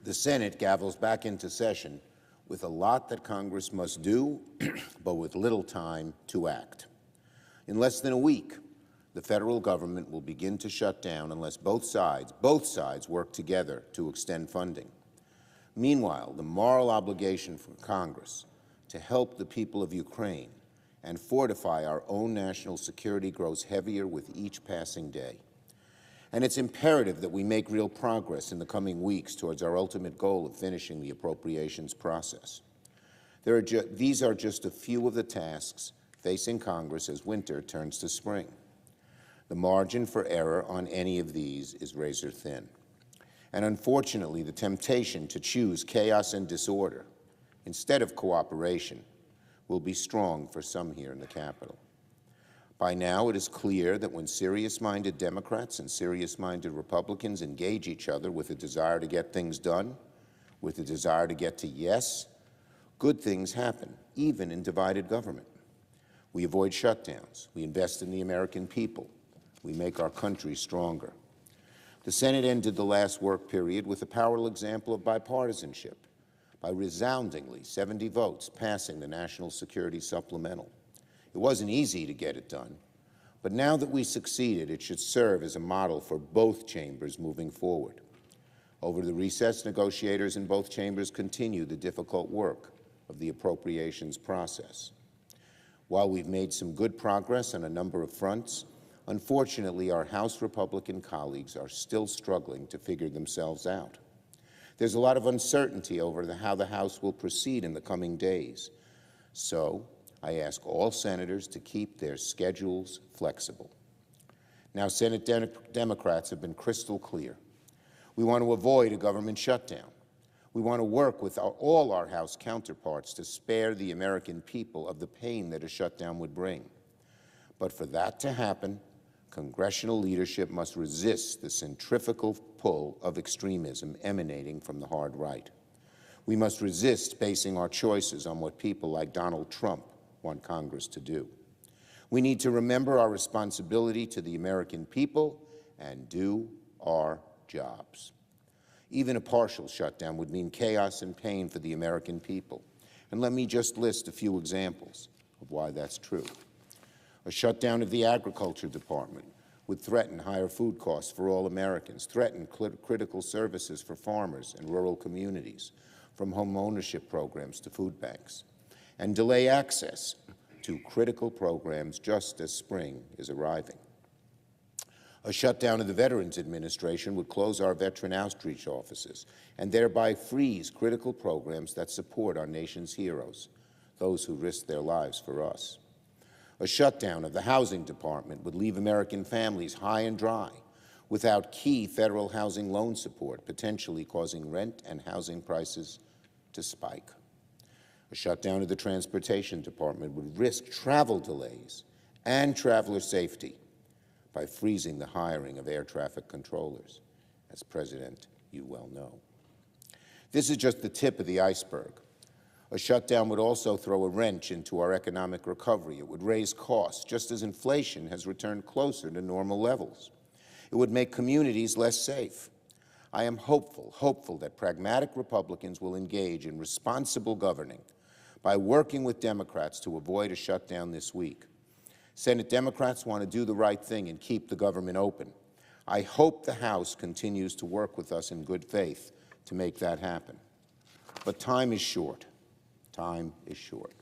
The Senate gavels back into session with a lot that Congress must do, but with little time to act. In less than a week, the federal government will begin to shut down unless both sides work together to extend funding. Meanwhile, the moral obligation for Congress to help the people of Ukraine and fortify our own national security grows heavier with each passing day. And it's imperative that we make real progress in the coming weeks towards our ultimate goal of finishing the appropriations process. These are just a few of the tasks facing Congress as winter turns to spring. The margin for error on any of these is razor thin. And unfortunately, the temptation to choose chaos and disorder instead of cooperation will be strong for some here in the Capitol. By now, it is clear that when serious-minded Democrats and serious-minded Republicans engage each other with a desire to get things done, with a desire to get to yes, good things happen, even in divided government. We avoid shutdowns. We invest in the American people. We make our country stronger. The Senate ended the last work period with a powerful example of bipartisanship by resoundingly 70 votes passing the National Security Supplemental. It wasn't easy to get it done, but now that we succeeded, it should serve as a model for both chambers moving forward. Over the recess, negotiators in both chambers continue the difficult work of the appropriations process. While we've made some good progress on a number of fronts, unfortunately, our House Republican colleagues are still struggling to figure themselves out. There's a lot of uncertainty over how the House will proceed in the coming days. So I ask all senators to keep their schedules flexible. Now, Senate Democrats have been crystal clear. We want to avoid a government shutdown. We want to work with all our House counterparts to spare the American people of the pain that a shutdown would bring. But for that to happen, congressional leadership must resist the centrifugal pull of extremism emanating from the hard right. We must resist basing our choices on what people like Donald Trump want Congress to do. We need to remember our responsibility to the American people and do our jobs. Even a partial shutdown would mean chaos and pain for the American people. And let me just list a few examples of why that's true. A shutdown of the Agriculture Department would threaten higher food costs for all Americans, threaten critical services for farmers and rural communities, from home ownership programs to food banks, and delay access to critical programs just as spring is arriving. A shutdown of the Veterans Administration would close our veteran outreach offices and thereby freeze critical programs that support our nation's heroes, those who risked their lives for us. A shutdown of the Housing Department would leave American families high and dry without key federal housing loan support, potentially causing rent and housing prices to spike. A shutdown of the Transportation Department would risk travel delays and traveler safety by freezing the hiring of air traffic controllers, as President, you well know. This is just the tip of the iceberg. A shutdown would also throw a wrench into our economic recovery. It would raise costs, just as inflation has returned closer to normal levels. It would make communities less safe. I am hopeful that pragmatic Republicans will engage in responsible governing by working with Democrats to avoid a shutdown this week. Senate Democrats want to do the right thing and keep the government open. I hope the House continues to work with us in good faith to make that happen. But time is short. Time is short.